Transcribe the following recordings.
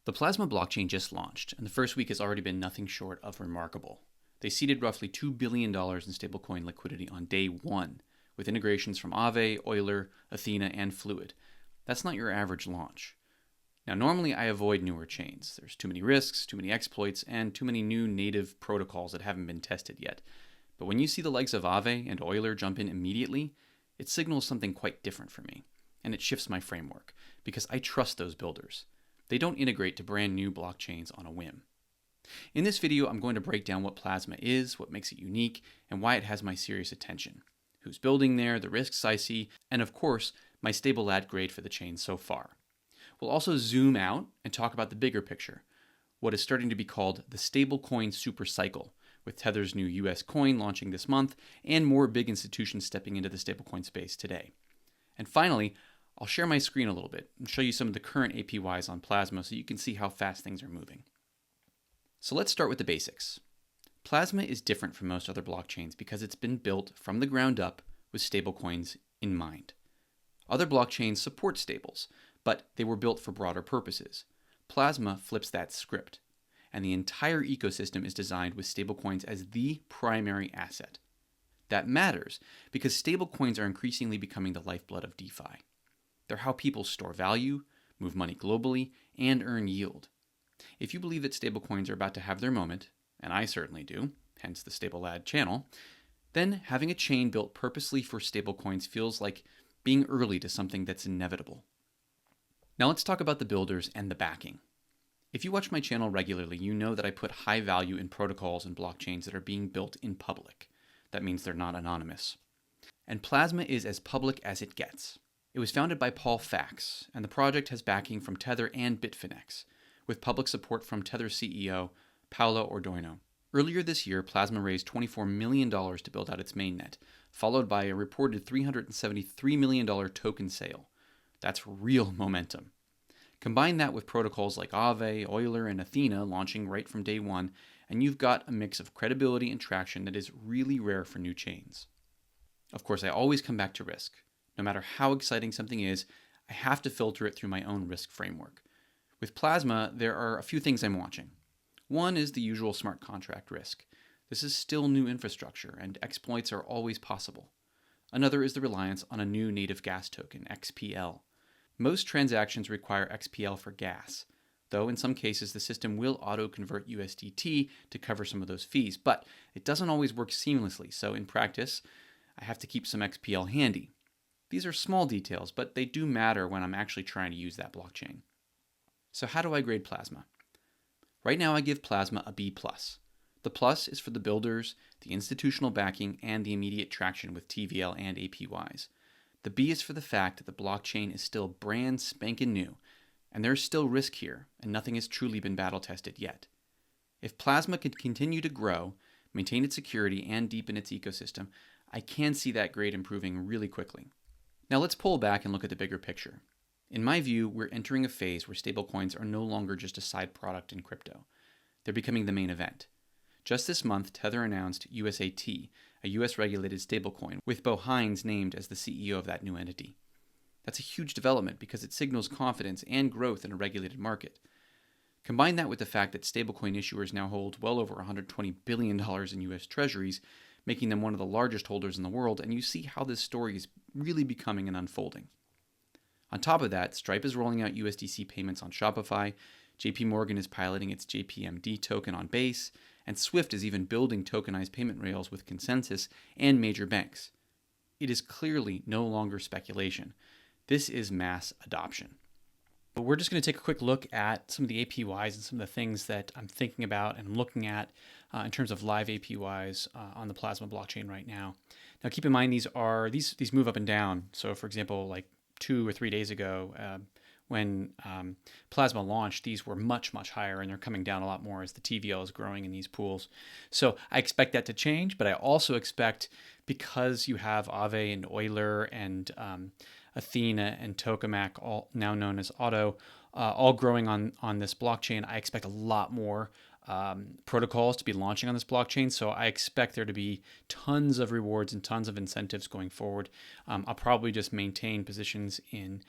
The Plasma blockchain just launched, and the first week has already been nothing short of remarkable. They seeded roughly $2 billion in stablecoin liquidity on day one, with integrations from Aave, Euler, Athena, and Fluid. That's not your average launch. Now, normally I avoid newer chains. There's too many risks, too many exploits, and too many new native protocols that haven't been tested yet. But when you see the likes of Aave and Euler jump in immediately, it signals something quite different for me, and it shifts my framework, because I trust those builders. They don't integrate to brand new blockchains on a whim. In this video, I'm going to break down what Plasma is, what makes it unique, and why it has my serious attention. Who's building there, the risks I see, and of course, my stable lat grade for the chain so far. We'll also zoom out and talk about the bigger picture, what is starting to be called the Stablecoin Supercycle, with Tether's new US coin launching this month, and more big institutions stepping into the stablecoin space today. And finally, I'll share my screen a little bit and show you some of the current APYs on Plasma so you can see how fast things are moving. So let's start with the basics. Plasma is different from most other blockchains because it's been built from the ground up with stablecoins in mind. Other blockchains support stables, but they were built for broader purposes. Plasma flips that script, and the entire ecosystem is designed with stablecoins as the primary asset. That matters because stablecoins are increasingly becoming the lifeblood of DeFi. They're how people store value, move money globally, and earn yield. If you believe that stablecoins are about to have their moment, and I certainly do, hence the StableLad channel, then having a chain built purposely for stablecoins feels like being early to something that's inevitable. Now let's talk about the builders and the backing. If you watch my channel regularly, you know that I put high value in protocols and blockchains that are being built in public. That means they're not anonymous. And Plasma is as public as it gets. It was founded by Faecks, and the project has backing from Tether and Bitfinex, with public support from Tether CEO Paolo Ordoino. Earlier this year, Plasma raised $24 million to build out its mainnet, followed by a reported $373 million token sale. That's real momentum. Combine that with protocols like Aave, Euler, and Athena launching right from day one, and you've got a mix of credibility and traction that is really rare for new chains. Of course, I always come back to risk. No matter how exciting something is, I have to filter it through my own risk framework. With Plasma, there are a few things I'm watching. One is the usual smart contract risk. This is still new infrastructure, and exploits are always possible. Another is the reliance on a new native gas token, XPL. Most transactions require XPL for gas, though in some cases the system will auto-convert USDT to cover some of those fees, but it doesn't always work seamlessly, so in practice, I have to keep some XPL handy. These are small details, but they do matter when I'm actually trying to use that blockchain. So how do I grade Plasma? Right now I give Plasma a B+. The plus is for the builders, the institutional backing, and the immediate traction with TVL and APYs. The B is for the fact that the blockchain is still brand spanking new, and there's still risk here, and nothing has truly been battle tested yet. If Plasma can continue to grow, maintain its security, and deepen its ecosystem, I can see that grade improving really quickly. Now let's pull back and look at the bigger picture. In my view, we're entering a phase where stablecoins are no longer just a side product in crypto. They're becoming the main event. Just this month, Tether announced USAT, a US-regulated stablecoin, with Bo Hines named as the CEO of that new entity. That's a huge development because it signals confidence and growth in a regulated market. Combine that with the fact that stablecoin issuers now hold well over $120 billion in US treasuries, making them one of the largest holders in the world, and you see how this story is really becoming and unfolding. On top of that, Stripe is rolling out USDC payments on Shopify, JPMorgan is piloting its JPMD token on Base, and Swift is even building tokenized payment rails with Consensus and major banks. It is clearly no longer speculation. This is mass adoption. But we're just going to take a quick look at some of the APYs and some of the things that I'm thinking about and looking at in terms of live APYs on the Plasma blockchain right now. Now, keep in mind these move up and down. So, for example, like 2 or 3 days ago, when Plasma launched, these were much, much higher, and they're coming down a lot more as the TVL is growing in these pools. So I expect that to change, but I also expect, because you have Aave and Euler and Athena and Tokemak, all now known as Auto, all growing on this blockchain, I expect a lot more protocols to be launching on this blockchain. So I expect there to be tons of rewards and tons of incentives going forward. I'll probably just maintain positions in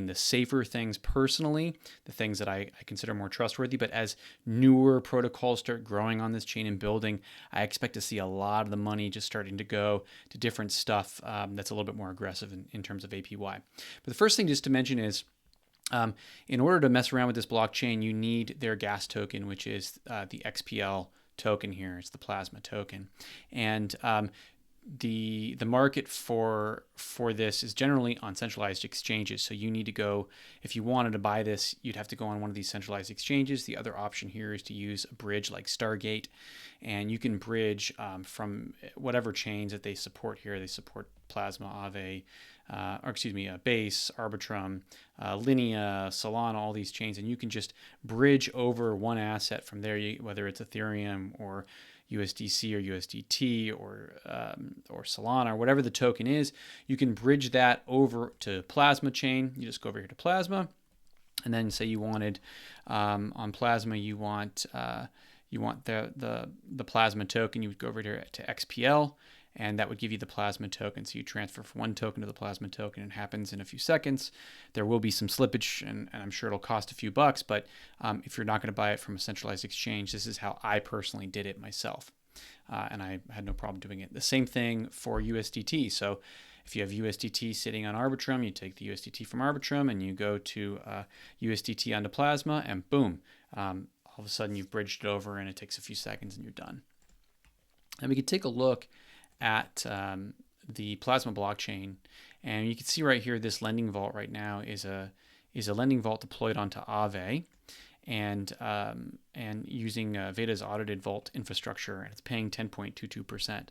the safer things personally, the things that I consider more trustworthy. But as newer protocols start growing on this chain and building, I expect to see a lot of the money just starting to go to different stuff that's a little bit more aggressive in terms of APY. But the first thing just to mention is, in order to mess around with this blockchain, you need their gas token, which is the XPL token here. It's the plasma token. And the market for this is generally on centralized exchanges. So you need to go, if you wanted to buy this, you'd have to go on one of these centralized exchanges. The other option here is to use a bridge like Stargate, and you can bridge from whatever chains that they support here. They support Plasma, Aave, Base, Arbitrum, Linea, Solana, all these chains, and you can just bridge over one asset from there, whether it's Ethereum or USDC or USDT or Solana or whatever the token is. You can bridge that over to Plasma chain. You just go over here to Plasma, and then say you wanted on Plasma, you want the Plasma token. You would go over here to XPL, and that would give you the Plasma token. So you transfer from one token to the Plasma token. It happens in a few seconds. There will be some slippage, and I'm sure it'll cost a few bucks, but if you're not going to buy it from a centralized exchange, this is how I personally did it myself. And I had no problem doing it. The same thing for USDT. So if you have USDT sitting on Arbitrum, you take the USDT from Arbitrum and you go to USDT onto Plasma, and boom, all of a sudden you've bridged it over, and it takes a few seconds and you're done. And we could take a look at the Plasma blockchain, and you can see right here this lending vault right now is a lending vault deployed onto Aave, and using Veda's audited vault infrastructure, and it's paying 10.22%.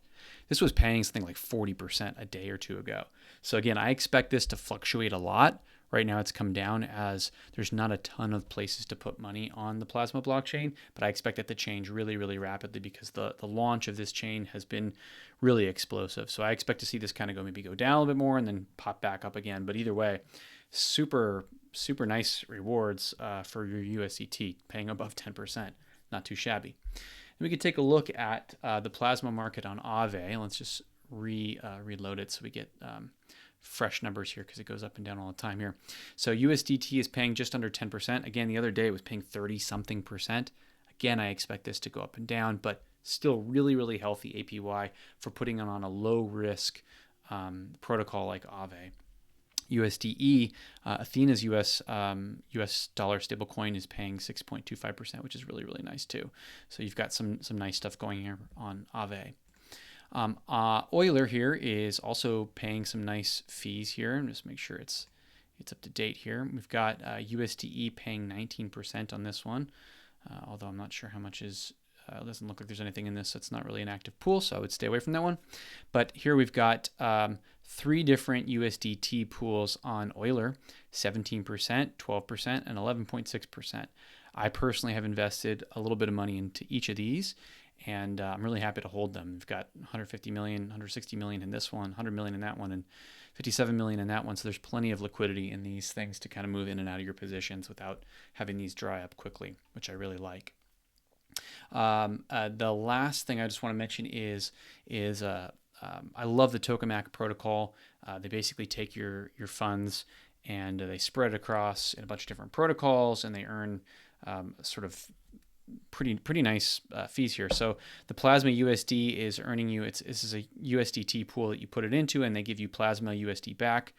This was paying something like 40% a day or two ago. So again, I expect this to fluctuate a lot. Right now it's come down as there's not a ton of places to put money on the Plasma blockchain, but I expect that to change really, really rapidly because the launch of this chain has been really explosive. So I expect to see this kind of maybe go down a little bit more and then pop back up again. But either way, super, super nice rewards for your USDT, paying above 10%. Not too shabby. And we could take a look at the Plasma market on Aave. Let's just reload it so we get fresh numbers here because it goes up and down all the time here. So USDT is paying just under 10%. Again, the other day it was paying 30-something%. Again, I expect this to go up and down, but still really, really healthy APY for putting it on a low-risk protocol like Aave. USDE, Athena's US dollar stablecoin is paying 6.25%, which is really, really nice too. So you've got some nice stuff going here on Aave. Euler here is also paying some nice fees here, and just make sure it's up to date here. We've got USDE paying 19% on this one, although I'm not sure how much is. It doesn't look like there's anything in this, so it's not really an active pool, so I would stay away from that one. But here we've got 3 different USDT pools on Euler, 17%, 12%, and 11.6%. I personally have invested a little bit of money into each of these, and I'm really happy to hold them. We've got 150 million, 160 million in this one, 100 million in that one, and 57 million in that one. So there's plenty of liquidity in these things to kind of move in and out of your positions without having these dry up quickly, which I really like. The last thing I just want to mention is I love the Tokemak protocol. They basically take your funds and they spread it across in a bunch of different protocols, and they earn sort of pretty nice fees here. So the Plasma USD is earning you, this is a USDT pool that you put it into, and they give you Plasma USD back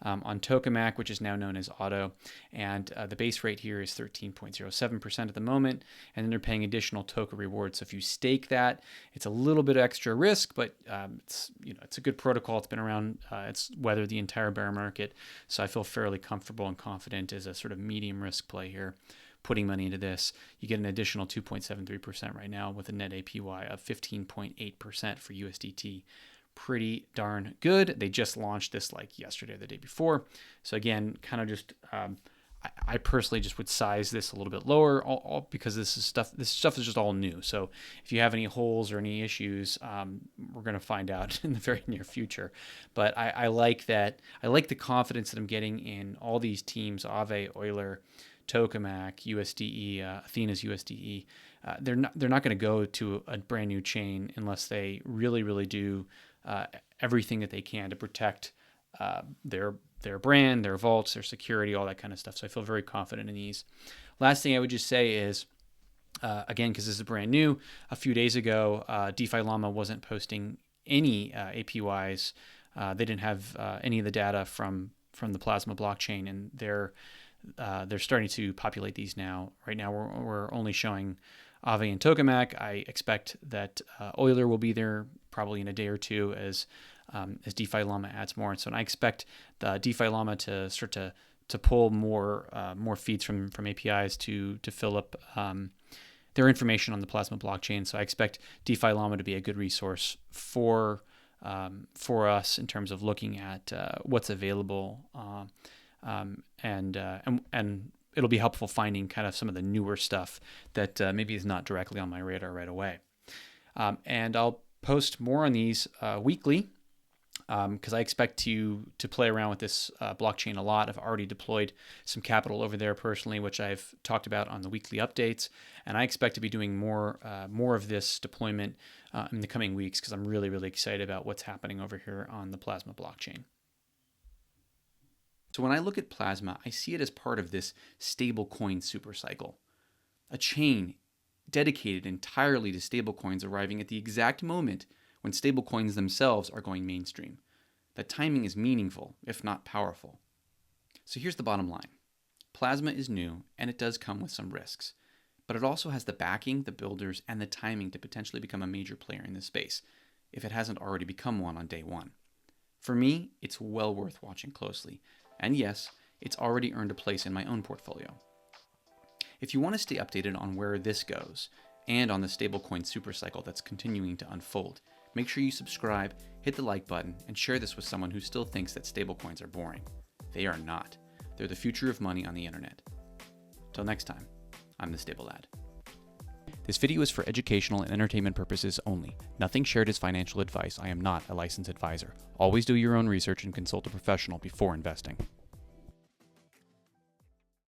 on Tokemak, which is now known as Auto. And the base rate here is 13.07% at the moment, and then they're paying additional token rewards. So if you stake that, it's a little bit extra risk, but it's a good protocol. It's been around, it's weathered the entire bear market, so I feel fairly comfortable and confident as a sort of medium risk play here. Putting money into this, you get an additional 2.73% right now with a net APY of 15.8% for USDT. Pretty darn good. They just launched this like yesterday or the day before. So again, kind of just, I personally just would size this a little bit lower, all because this stuff is just all new. So if you have any holes or any issues, we're going to find out in the very near future. But I like that. I like the confidence that I'm getting in all these teams: Aave, Euler, Tokemak, USDE, Athena's USDE, they're not going to go to a brand new chain unless they really, really do everything that they can to protect their brand, their vaults, their security, all that kind of stuff. So I feel very confident in these. Last thing I would just say is, again, because this is brand new, a few days ago, DeFi Llama wasn't posting any APYs. They didn't have any of the data from the Plasma blockchain, and they're starting to populate these now. Right now, we're only showing Aave and Tokemak. I expect that Euler will be there probably in a day or two as DeFi Llama adds more. And so I expect the DeFi Llama to start to pull more feeds from APIs to fill up their information on the Plasma blockchain. So I expect DeFi Llama to be a good resource for us in terms of looking at what's available, and it'll be helpful finding kind of some of the newer stuff that maybe is not directly on my radar right away. And I'll post more on these weekly, because I expect to play around with this blockchain a lot. I've already deployed some capital over there personally, which I've talked about on the weekly updates, and I expect to be doing more of this deployment in the coming weeks, because I'm really, really excited about what's happening over here on the Plasma blockchain. So when I look at Plasma, I see it as part of this stablecoin supercycle, a chain dedicated entirely to stablecoins arriving at the exact moment when stablecoins themselves are going mainstream. That timing is meaningful, if not powerful. So here's the bottom line. Plasma is new, and it does come with some risks, but it also has the backing, the builders, and the timing to potentially become a major player in this space, if it hasn't already become one on day one. For me, it's well worth watching closely, and yes, it's already earned a place in my own portfolio. If you want to stay updated on where this goes, and on the stablecoin supercycle that's continuing to unfold, make sure you subscribe, hit the like button, and share this with someone who still thinks that stablecoins are boring. They are not. They're the future of money on the internet. Till next time, I'm the Stable Lad. This video is for educational and entertainment purposes only. Nothing shared is financial advice. I am not a licensed advisor. Always do your own research and consult a professional before investing.